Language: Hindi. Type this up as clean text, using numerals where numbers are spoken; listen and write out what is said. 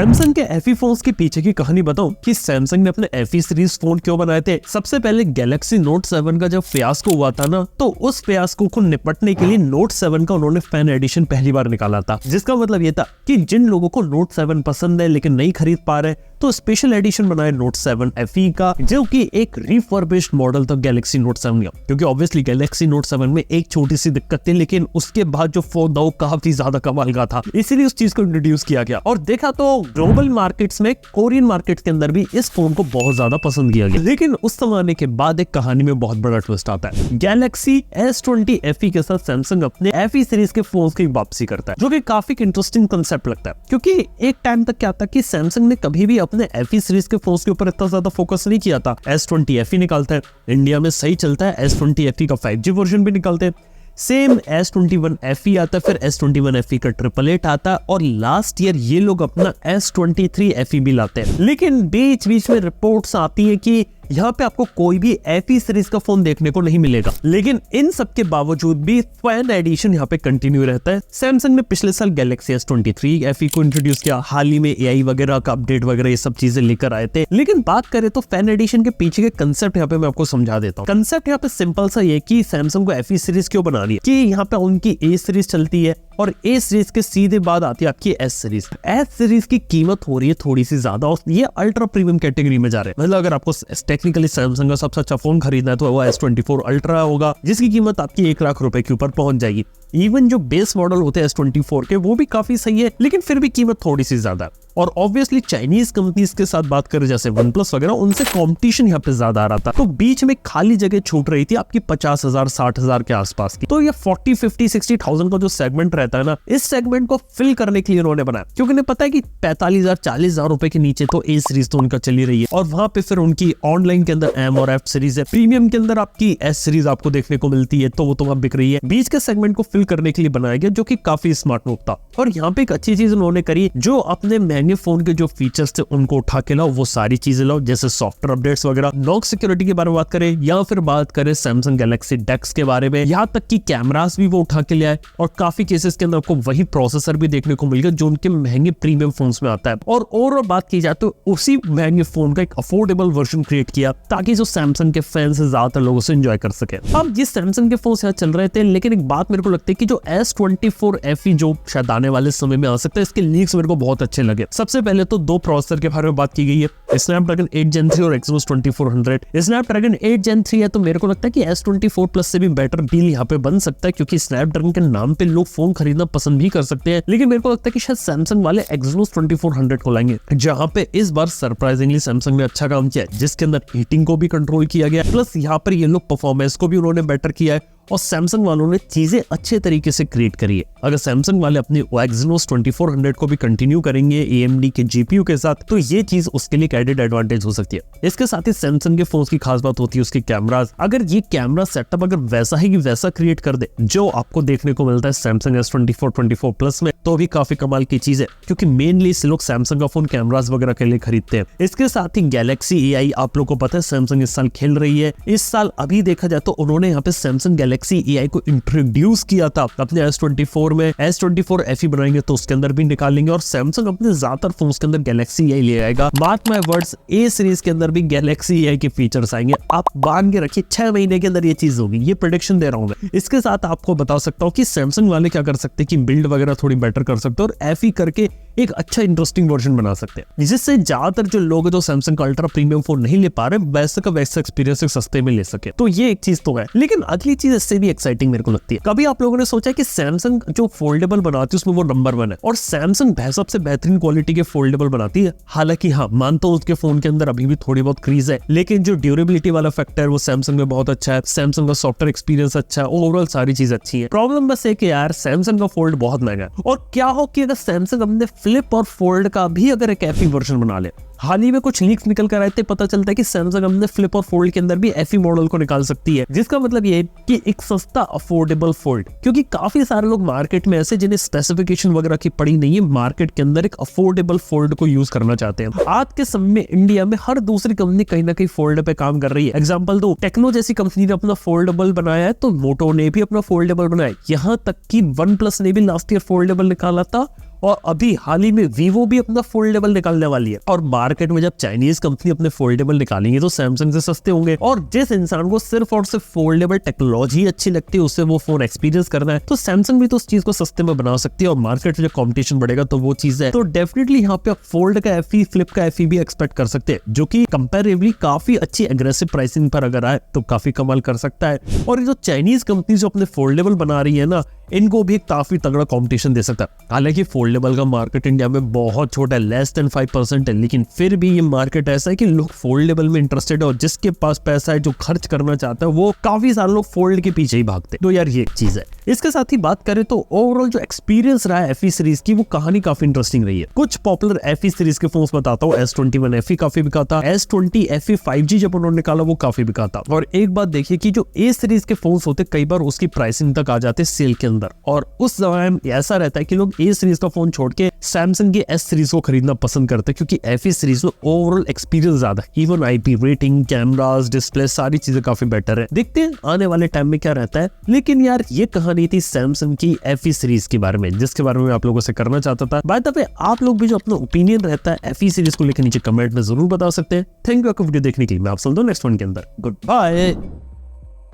सैमसंग के एफई फोन्स के पीछे की कहानी बताऊं कि सैमसंग ने अपने एफई सीरीज फोन क्यों बनाए थे। सबसे पहले गैलेक्सी नोट 7 का जब फियास्को हुआ था ना, तो उस फियास्को को निपटने के लिए नोट 7 का उन्होंने फैन एडिशन पहली बार निकाला था, जिसका मतलब ये था कि जिन लोगों को नोट 7 पसंद है लेकिन नहीं खरीद पा रहे, तो स्पेशल एडिशन बनाए नोट 7 एफई का, जो कि एक रिफर्बिश्ड मॉडल था गैलेक्सी नोट 7 का। क्योंकि ऑब्वियसली गैलेक्सी नोट 7 में एक छोटी सी दिक्कत थी, लेकिन उसके बाद जो फोन था वो काफी ज्यादा कमाल का था, इसीलिए उस चीज को इंट्रोड्यूस किया गया। और देखा तो ग्लोबल मार्केट्स में, कोरियन मार्केट्स के अंदर भी इस फोन को बहुत ज्यादा पसंद किया गया। लेकिन उस जमाने के बाद एक कहानी में बहुत बड़ा ट्विस्ट आता है। गैलेक्सी S20 FE के साथ सैमसंग अपने FE सीरीज के फोन्स की वापसी करता है, जो कि काफी इंटरेस्टिंग कंसेप्ट लगता है। क्योंकि एक टाइम तक क्या था कि सैमसंग ने कभी भी अपने FE सीरीज के फोन्स के ऊपर इतना ज्यादा फोकस नहीं किया था। S20 FE निकालता है, इंडिया में सही चलता है, S20 FE का 5G वर्जन भी निकालते हैं, सेम S21 FE आता है, फिर S21 FE का 888 आता है, और लास्ट ईयर ये लोग अपना S23 FE भी लाते हैं। लेकिन बीच बीच में रिपोर्ट्स आती है कि यहाँ पे आपको कोई भी FE सीरीज का फोन देखने को नहीं मिलेगा। लेकिन इन सब के बावजूद भी फैन एडिशन यहाँ पे कंटिन्यू रहता है। सैमसंग ने पिछले साल गैलेक्सी S23 FE को इंट्रोड्यूस किया, हाल ही में AI वगैरह का अपडेट वगैरह ये सब चीजें लेकर आए थे। लेकिन बात करें तो फैन एडिशन के पीछे के कंसेप्ट यहाँ पे मैं आपको समझा देता हूँ। कंसेप्ट यहाँ पे सिंपल सा ये कि सैमसंग को FE सीरीज क्यों बना रही है कि यहाँ पे उनकी A सीरीज चलती है, और A सीरीज के सीधे बाद आती है आपकी S सीरीज। S सीरीज की कीमत हो रही है थोड़ी सी ज्यादा, और ये अल्ट्रा प्रीमियम कैटेगरी में जा रहे हैं। मतलब अगर आपको टेक्निकली सैमसंग का सबसे अच्छा फोन खरीदना है तो वो S24 अल्ट्रा होगा, जिसकी कीमत आपकी 1 लाख रुपए के ऊपर पहुंच जाएगी। इवन जो बेस मॉडल होते हैं S24 के, वो भी काफी सही है, लेकिन फिर भी कीमत थोड़ी सी ज्यादा है। और ऑब्वियसली चाइनीज कंपनीज के साथ बात करें जैसे OnePlus वगैरह, उनसे कंपटीशन यहाँ पे ज्यादा आ रहा था, तो बीच में खाली जगह छूट रही थी आपकी 50,000 60,000 के आसपास की। तो ये 40 50 60,000 का जो सेगमेंट रहता है ना, इस सेगमेंट को फिल करने के लिए उन्होंने बनाया, क्योंकि उन्हें पता है कि 45,000 40,000 रुपए के नीचे तो A सीरीज तो उनका चली रही है, और वहां पे फिर उनकी ऑनलाइन के अंदर M और F सीरीज है, प्रीमियम के अंदर आपकी S सीरीज आपको देखने को मिलती है, तो वो तो वहां बिक रही है। बीच के सेगमेंट को फिल करने के लिए बनाया गया, जो कि काफी स्मार्ट मूव था। और यहाँ पे एक अच्छी चीज उन्होंने करी, जो अपने महंगे फोन के जो फीचर्स थे उनको उठा के लाओ, वो सारी चीजें लाओ, जैसे सॉफ्टवेयर अपडेट्स वगैरह, नॉक सिक्योरिटी के बारे में बात करें, या फिर बात करें सैमसंग गैलेक्सी डेक्स के बारे में, यहाँ तक कि कैमरास भी वो उठा के ले आए, और काफी केसेस के अंदर आपको वही प्रोसेसर भी देखने को मिल गया जो उनके महंगे प्रीमियम फोन्स में आता है। और ओवरऑल बात की जाए तो उसी महंगे फोन का एक अफोर्डेबल वर्जन क्रिएट किया, ताकि जो सैमसंग के फैंस ज्यादातर लोगों से एंजॉय कर सके। अब जिस सैमसंग के फोन यहाँ चल रहे थे, लेकिन एक बात मेरे को लगती है कि जो S24 FE जो शायद आने वाले समय में आ सकता है, इसके लीक्स मेरे को बहुत अच्छे लगे। सबसे पहले तो दो प्रोसेसर के बारे में बात की गई है, स्नैपड्रैगन 8 Gen 3 और Exynos 2400। स्नैपड्रैगन 8 Gen 3 है, तो मेरे को लगता है कि S24 Plus से भी बेटर डील यहाँ पे बन सकता है, क्योंकि स्नैपड्रैगन के नाम पे लोग फोन खरीदना पसंद भी कर सकते हैं। लेकिन मेरे को लगता है कि शायद सैमसंग वाले Exynos 2400 को लाएंगे, जहां पे इस बार सरप्राइजिंगली सैमसंग ने अच्छा काम किया है, जिसके अंदर हीटिंग को भी कंट्रोल किया गया, प्लस यहाँ पर ये लोग परफॉर्मेंस को भी उन्होंने बेटर किया है, और सैमसंग वालों ने चीजें अच्छे तरीके से क्रिएट करी है। अगर सैमसंग वाले अपने Exynos 2400 को भी कंटिन्यू करेंगे AMD के GPU के साथ, तो ये चीज उसके लिए एडेड एडवांटेज हो सकती है। इसके साथ ही सैमसंग के फोन की खास बात होती है उसके कैमरास। अगर ये कैमरा सेटअप अगर वैसा ही वैसा क्रिएट कर दे जो आपको देखने को मिलता है सैमसंग S24 24 Plus में, तो भी काफी कमाल की चीज है, क्योंकि मेनली इस लोग सैमसंग का फोन कैमरास वगैरह के लिए खरीदते हैं। इसके साथ ही गैलेक्सी AI आप लोग को पता है सैमसंग इस साल खेल रही है। इस साल अभी देखा जाए तो उन्होंने यहाँ पे सैमसंग गैलेक्सी AI को इंट्रोड्यूस किया था अपने S24 में। S24 FE बनाएंगे तो उसके अंदर भी निकालेंगे, और सैमसंग अपने ज्यादातर फोन्स के अंदर गैलेक्सी AI ले आएगा। Mark my words, A series के अंदर भी गैलेक्सी AI के फीचर्स आएंगे। आप बांध के रखिए, 6 महीने के अंदर ये चीज होगी, ये प्रेडिक्शन दे रहा हूं मैं। इसके साथ आपको बता सकता हूँ कि सैमसंग वाले क्या कर सकते हैं कि बिल्ड वगैरह थोड़ी बेटर कर सकते हैं, और FE करके एक अच्छा इंटरेस्टिंग वर्जन बना सकते हैं, जिससे ज्यादातर जो लोग जो सैमसंग का अल्ट्रा प्रीमियम फोन नहीं ले पा रहे, वैसे का वैसा एक्सपीरियंस सस्ते में ले सके। तो ये एक चीज तो है। लेकिन अगली चीज इससे भी एक्साइटिंग मेरे को लगती है, कभी आप लोगों ने सोचा कि सैमसंग जो फोल्डेबल बनाती है उसमें वो नंबर 1 है, और सैमसंग सबसे बेहतरीन क्वालिटी के फोल्डेबल बनाती है। हालांकि हाँ, मानता हूं उसके फोन के अंदर अभी भी थोड़ी बहुत क्रीज है, लेकिन जो ड्यूरेबिलिटी वाला फैक्टर है वो सैमसंग में बहुत अच्छा है। सैमसंग का सॉफ्टवेयर एक्सपीरियंस अच्छा है, ओवरऑल सारी चीज अच्छी है। प्रॉब्लम बस है कि यार सैमसंग का फोल्ड बहुत महंगा है, और क्या हो कि अगर सैमसंग अपने फ्लिप और फोल्ड का भी अगर एक FE वर्जन बना ले, हाल ही में कुछ लीक्स निकल कर आए थे, पता चलता है कि सैमसंग अपने फ्लिप और फोल्ड के अंदर भी FE मॉडल को निकाल सकती है, जिसका मतलब ये कि एक सस्ता अफोर्डेबल फोल्ड, क्योंकि काफी सारे लोग मार्केट में ऐसे जिन्हें स्पेसिफिकेशन वगैरह की पड़ी नहीं है, मार्केट के अंदर एक अफोर्डेबल फोल्ड को यूज करना चाहते हैं। आज के समय में इंडिया में हर दूसरी कंपनी कहीं ना कहीं फोल्ड पे काम कर रही है। एग्जाम्पल दो, टेक्नो जैसी कंपनी ने अपना फोल्डेबल बनाया है, तो मोटो ने भी अपना फोल्डेबल बनाया, यहाँ तक कि OnePlus ने भी लास्ट ईयर फोल्डेबल निकाला था, और अभी हाल ही में वीवो भी अपना फोल्डेबल निकालने वाली है। और मार्केट में जब चाइनीज कंपनी अपने फोल्डेबल निकालेंगे तो सैमसंग से सस्ते होंगे। और जिस इंसान को सिर्फ और सिर्फ फोल्डेबल टेक्नोलॉजी अच्छी लगती है, उससे वो फोन एक्सपीरियंस करना है, तो सैमसंग भी तो उस चीज को सस्ते में बना सकती है। और मार्केट में जब कॉम्पिटिशन बढ़ेगा तो वो चीज है। तो डेफिनेटली यहाँ पे आप फोल्ड का FE, फ्लिप का FE भी एक्सपेक्ट कर सकते हैं, जो कि कंपैरेटिवली काफी अच्छी एग्रेसिव प्राइसिंग पर अगर आए तो काफी कमाल कर सकता है। और ये जो चाइनीज कंपनी जो अपने फोल्डेबल बना रही है ना, इनको भी एक काफी तगड़ा कंपटीशन दे सकता है। हालांकि फोल्डेबल का मार्केट इंडिया में बहुत छोटा है, लेस देन 5% है, लेकिन फिर भी ये मार्केट ऐसा है कि लोग फोल्डेबल में इंटरेस्टेड है और जिसके पास पैसा है, जो खर्च करना चाहता है, वो काफी सारे लोग फोल्ड के पीछे ही भागते हैं। तो यार ये एक चीज है। इसके साथ ही बात करें तो ओवरऑल जो एक्सपीरियंस रहा है FE सीरीज की, वो कहानी काफी इंटरेस्टिंग रही है। कुछ पॉपुलर FE सीरीज के फोन्स बताता हूँ। S21 FE काफी बिका था। S20 FE 5G जब उन्होंने निकाला वो काफी बिका था। और एक बात देखिए कि जो A सीरीज के फोन्स होते कई बार उसकी प्राइसिंग तक आ जाते सेल के अंदर, और उस समय ऐसा रहता है कि लोग A सीरीज का फोन छोड़ के सैमसंग की S सीरीज को खरीदना पसंद करते हैं, क्योंकि FE सीरीज में ओवरऑल एक्सपीरियंस ज्यादा है। Even IP rating, cameras, display, सारी चीजें काफी बेटर है। देखते हैं आने वाले टाइम में क्या रहता है। लेकिन यार ये कहानी थी सैमसंग की FE सीरीज के बारे में, जिसके बारे में आप लोगों से करना चाहता था। बाय द वे आप लोग भी जो अपना ओपिनियन रहता है FE सीरीज को लेकर नीचे कमेंट में जरूर बता सकते हैं। थैंक यू आपको वीडियो देखने के लिए। मैं आप सुनता हूं नेक्स्ट वन के अंदर। Good bye.